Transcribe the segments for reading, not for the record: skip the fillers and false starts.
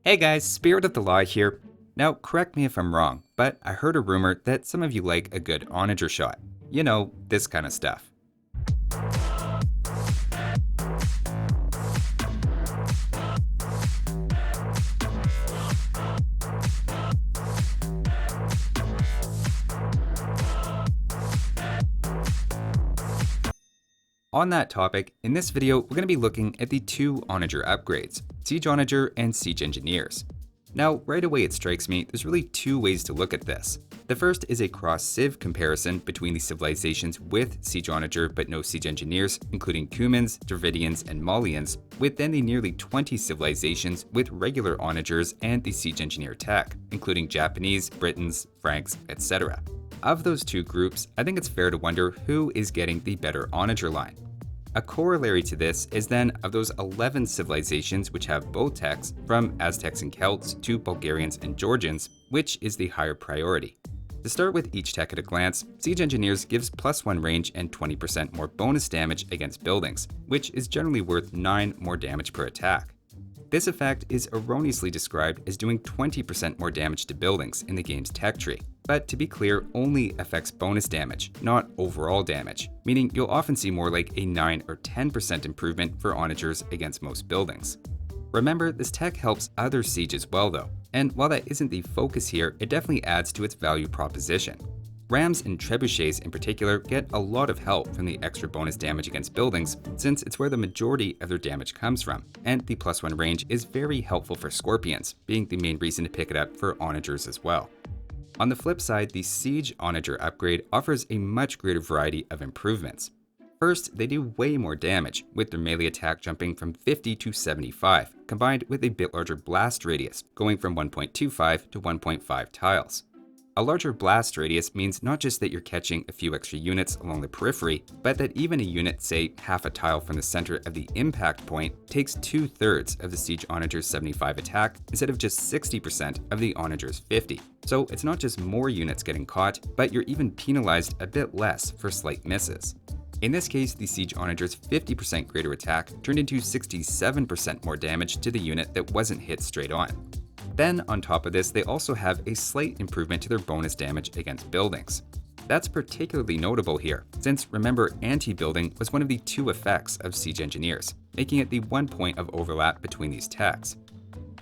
Hey guys, Spirit of the Law here. Now, correct me if I'm wrong, but I heard a rumor that some of you like a good onager shot. You know, this kind of stuff. On that topic, in this video, we're going to be looking at the two Onager upgrades, Siege Onager and Siege Engineers. Now, right away it strikes me there's really two ways to look at this. The first is a cross-civ comparison between the civilizations with Siege Onager but no Siege Engineers, including Cumans, Dravidians, and Malians, with then the nearly 20 civilizations with regular Onagers and the Siege Engineer tech, including Japanese, Britons, Franks, etc. Of those two groups, I think it's fair to wonder who is getting the better Onager line. A corollary to this is then of those 11 civilizations which have both techs, from Aztecs and Celts to Bulgarians and Georgians, which is the higher priority. To start with each tech at a glance, Siege Engineers gives +1 range and 20% more bonus damage against buildings, which is generally worth 9 more damage per attack. This effect is erroneously described as doing 20% more damage to buildings in the game's tech tree, but to be clear, only affects bonus damage, not overall damage, meaning you'll often see more like a 9 or 10% improvement for onagers against most buildings. Remember, this tech helps other siege as well though, and while that isn't the focus here, it definitely adds to its value proposition. Rams and trebuchets in particular get a lot of help from the extra bonus damage against buildings, since it's where the majority of their damage comes from, and the +1 range is very helpful for scorpions, being the main reason to pick it up for onagers as well. On the flip side, the Siege Onager upgrade offers a much greater variety of improvements. First, they do way more damage, with their melee attack jumping from 50 to 75, combined with a bit larger blast radius, going from 1.25 to 1.5 tiles. A larger blast radius means not just that you're catching a few extra units along the periphery, but that even a unit, say half a tile from the center of the impact point, takes 2/3 of the Siege Onager's 75 attack instead of just 60% of the Onager's 50. So it's not just more units getting caught, but you're even penalized a bit less for slight misses. In this case, the Siege Onager's 50% greater attack turned into 67% more damage to the unit that wasn't hit straight on. Then, on top of this, they also have a slight improvement to their bonus damage against buildings. That's particularly notable here, since remember, anti-building was one of the two effects of Siege Engineers, making it the 1 point of overlap between these techs.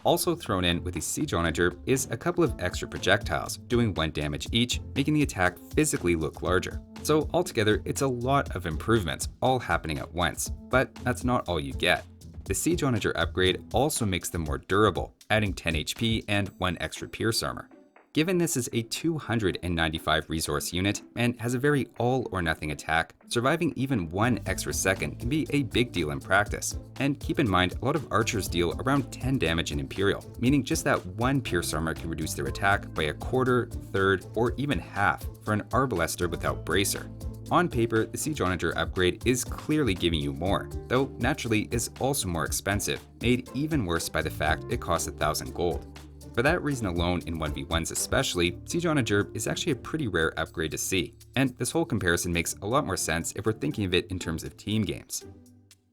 Also thrown in with the Siege Onager is a couple of extra projectiles, doing 1 damage each, making the attack physically look larger. So altogether, it's a lot of improvements, all happening at once, but that's not all you get. The Siege Onager upgrade also makes them more durable, adding 10 HP and 1 extra pierce armor. Given this is a 295 resource unit and has a very all-or-nothing attack, surviving even 1 extra second can be a big deal in practice. And keep in mind, a lot of archers deal around 10 damage in Imperial, meaning just that 1 pierce armor can reduce their attack by a quarter, third, or even half for an arbalester without bracer. On paper, the Siege Onager upgrade is clearly giving you more, though naturally is also more expensive, made even worse by the fact it costs 1,000 gold. For that reason alone, in 1v1s especially, Siege Onager is actually a pretty rare upgrade to see, and this whole comparison makes a lot more sense if we're thinking of it in terms of team games.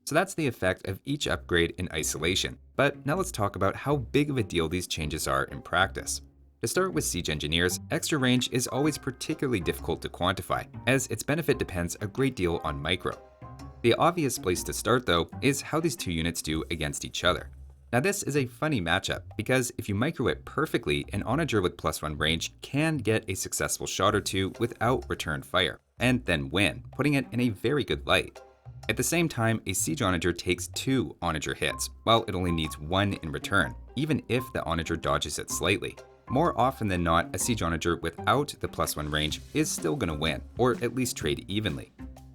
So that's the effect of each upgrade in isolation, but now let's talk about how big of a deal these changes are in practice. To start with Siege Engineers, extra range is always particularly difficult to quantify, as its benefit depends a great deal on micro. The obvious place to start though is how these two units do against each other. Now this is a funny matchup, because if you micro it perfectly, an Onager with +1 range can get a successful shot or two without return fire, and then win, putting it in a very good light. At the same time, a Siege Onager takes 2 Onager hits, while it only needs 1 in return, even if the Onager dodges it slightly. More often than not, a Siege Onager without the +1 range is still going to win, or at least trade evenly.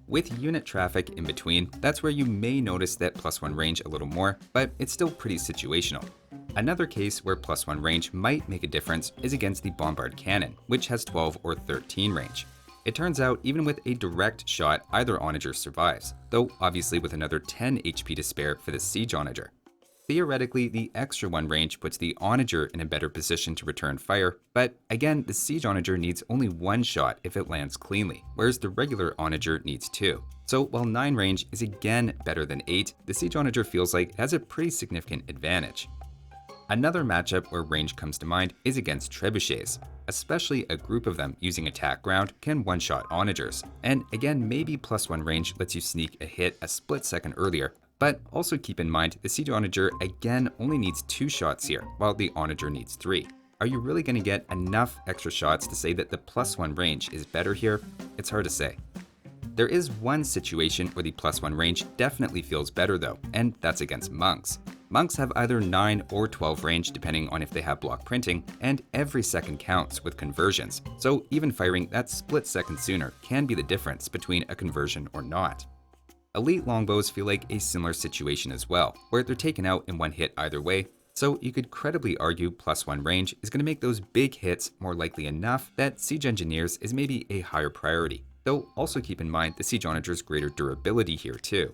With unit traffic in between, that's where you may notice that +1 range a little more, but it's still pretty situational. Another case where +1 range might make a difference is against the Bombard Cannon, which has 12 or 13 range. It turns out even with a direct shot, either Onager survives, though obviously with another 10 HP to spare for the Siege Onager. Theoretically, the extra 1 range puts the Onager in a better position to return fire, but again, the Siege Onager needs only 1 shot if it lands cleanly, whereas the regular Onager needs 2. So while 9 range is again better than 8, the Siege Onager feels like it has a pretty significant advantage. Another matchup where range comes to mind is against trebuchets. Especially a group of them using attack ground can one-shot onagers. And again, maybe +1 range lets you sneak a hit a split second earlier, but also keep in mind the siege onager again only needs 2 shots here, while the onager needs 3. Are you really going to get enough extra shots to say that the +1 range is better here? It's hard to say. There is one situation where the +1 range definitely feels better though, and that's against monks. Monks have either 9 or 12 range depending on if they have block printing, and every second counts with conversions, so even firing that split second sooner can be the difference between a conversion or not. Elite longbows feel like a similar situation as well, where they're taken out in one hit either way, so you could credibly argue +1 range is going to make those big hits more likely enough that siege engineers is maybe a higher priority, though also keep in mind the siege onager's greater durability here too.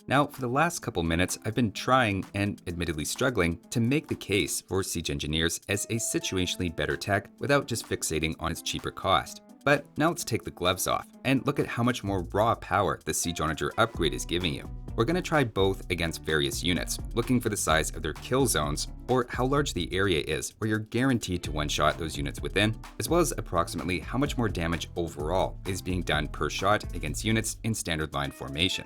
Now, for the last couple minutes, I've been trying, and admittedly struggling, to make the case for siege engineers as a situationally better tech without just fixating on its cheaper cost. But now let's take the gloves off and look at how much more raw power the siege onager upgrade is giving you. We're going to try both against various units, looking for the size of their kill zones, or how large the area is where you're guaranteed to one-shot those units within, as well as approximately how much more damage overall is being done per shot against units in standard line formation.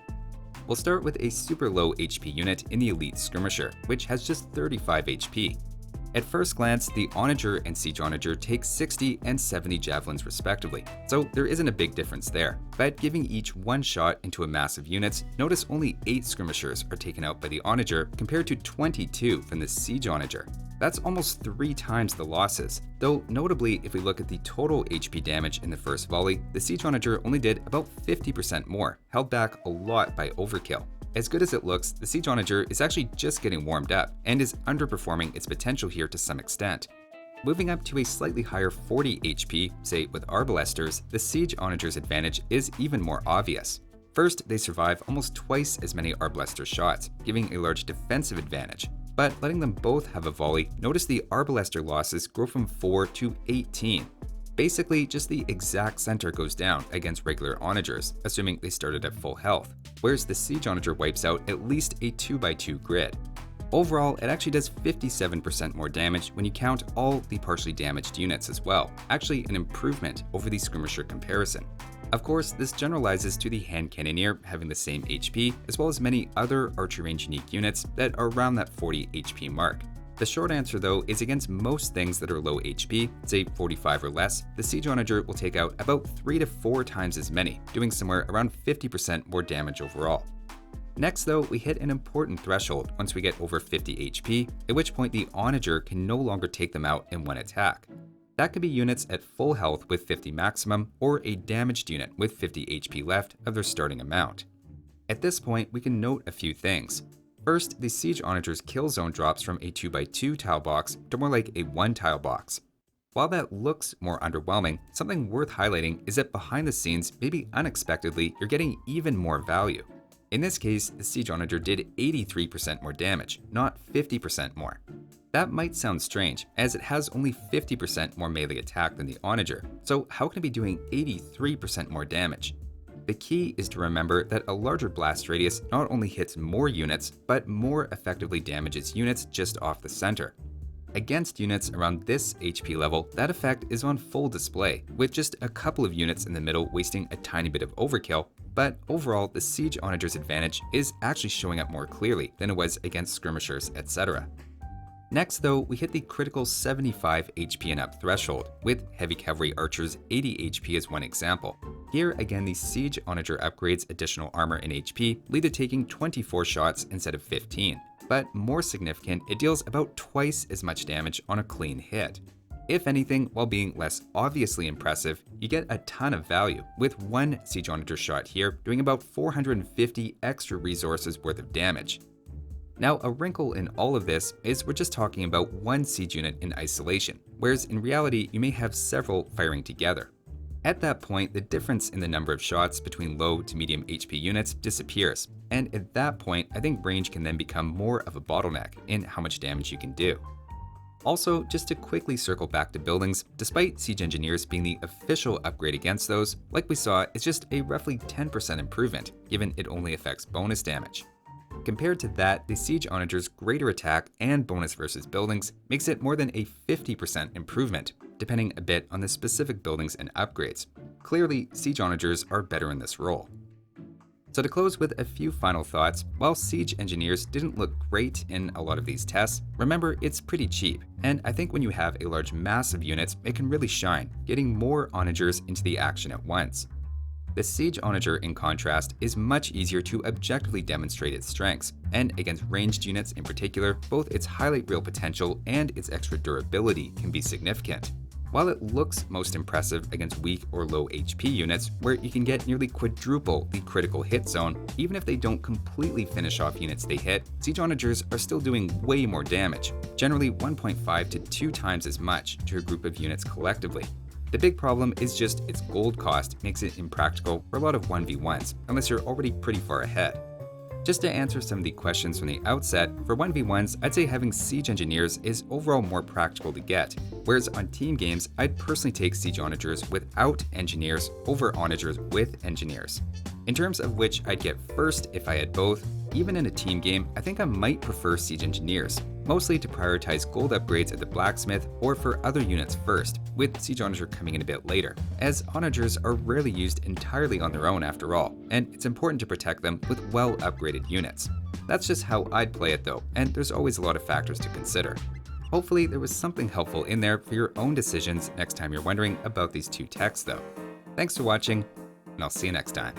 We'll start with a super low HP unit in the Elite Skirmisher, which has just 35 HP. At first glance, the Onager and Siege Onager take 60 and 70 javelins respectively, so there isn't a big difference there. But giving each one shot into a mass of units, notice only 8 skirmishers are taken out by the Onager compared to 22 from the Siege Onager. That's almost 3 times the losses, though notably if we look at the total HP damage in the first volley, the Siege Onager only did about 50% more, held back a lot by overkill. As good as it looks, the Siege Onager is actually just getting warmed up and is underperforming its potential here to some extent. Moving up to a slightly higher 40 HP, say with Arbalesters, the Siege Onager's advantage is even more obvious. First, they survive almost twice as many Arbalester shots, giving a large defensive advantage. But letting them both have a volley, notice the Arbalester losses grow from 4 to 18. Basically, just the exact center goes down against regular Onagers, assuming they started at full health, whereas the Siege Onager wipes out at least a 2x2 grid. Overall, it actually does 57% more damage when you count all the partially damaged units as well, actually an improvement over the Skirmisher comparison. Of course, this generalizes to the Hand Cannoneer having the same HP, as well as many other archer range unique units that are around that 40 HP mark. The short answer though is against most things that are low HP, say 45 or less, the Siege Onager will take out about 3 to 4 times as many, doing somewhere around 50% more damage overall. Next though, we hit an important threshold once we get over 50 HP, at which point the Onager can no longer take them out in one attack. That could be units at full health with 50 maximum, or a damaged unit with 50 HP left of their starting amount. At this point, we can note a few things. First, the Siege Onager's kill zone drops from a 2x2 tile box to more like a 1 tile box. While that looks more underwhelming, something worth highlighting is that behind the scenes, maybe unexpectedly, you're getting even more value. In this case, the Siege Onager did 83% more damage, not 50% more. That might sound strange, as it has only 50% more melee attack than the Onager, so how can it be doing 83% more damage? The key is to remember that a larger blast radius not only hits more units, but more effectively damages units just off the center. Against units around this HP level, that effect is on full display, with just a couple of units in the middle wasting a tiny bit of overkill, but overall the Siege Onager's advantage is actually showing up more clearly than it was against skirmishers, etc. Next though, we hit the critical 75 HP and up threshold, with Heavy Cavalry Archers 80 HP as one example. Here again, the Siege Onager upgrades additional armor and HP, lead to taking 24 shots instead of 15. But more significant, it deals about twice as much damage on a clean hit. If anything, while being less obviously impressive, you get a ton of value, with one Siege Onager shot here doing about 450 extra resources worth of damage. Now, a wrinkle in all of this is we're just talking about one siege unit in isolation, whereas in reality you may have several firing together. At that point, the difference in the number of shots between low to medium HP units disappears, and at that point, I think range can then become more of a bottleneck in how much damage you can do. Also, just to quickly circle back to buildings, despite Siege Engineers being the official upgrade against those, like we saw, it's just a roughly 10% improvement, given it only affects bonus damage. Compared to that, the Siege Onager's greater attack and bonus versus buildings makes it more than a 50% improvement, depending a bit on the specific buildings and upgrades. Clearly, Siege Onagers are better in this role. So to close with a few final thoughts, while Siege Engineers didn't look great in a lot of these tests, remember it's pretty cheap, and I think when you have a large mass of units, it can really shine, getting more Onagers into the action at once. The Siege Onager, in contrast, is much easier to objectively demonstrate its strengths, and against ranged units in particular, both its highlight reel potential and its extra durability can be significant. While it looks most impressive against weak or low HP units, where you can get nearly quadruple the critical hit zone, even if they don't completely finish off units they hit, Siege Onagers are still doing way more damage, generally 1.5 to 2 times as much to a group of units collectively. The big problem is just its gold cost makes it impractical for a lot of 1v1s, unless you're already pretty far ahead. Just to answer some of the questions from the outset, for 1v1s, I'd say having Siege Engineers is overall more practical to get, whereas on team games, I'd personally take Siege Onagers without Engineers over Onagers with Engineers. In terms of which I'd get first if I had both, even in a team game, I think I might prefer Siege Engineers, mostly to prioritize gold upgrades at the blacksmith or for other units first, with Siege Onager coming in a bit later, as Onagers are rarely used entirely on their own after all, and it's important to protect them with well-upgraded units. That's just how I'd play it though, and there's always a lot of factors to consider. Hopefully there was something helpful in there for your own decisions next time you're wondering about these two techs though. Thanks for watching, and I'll see you next time.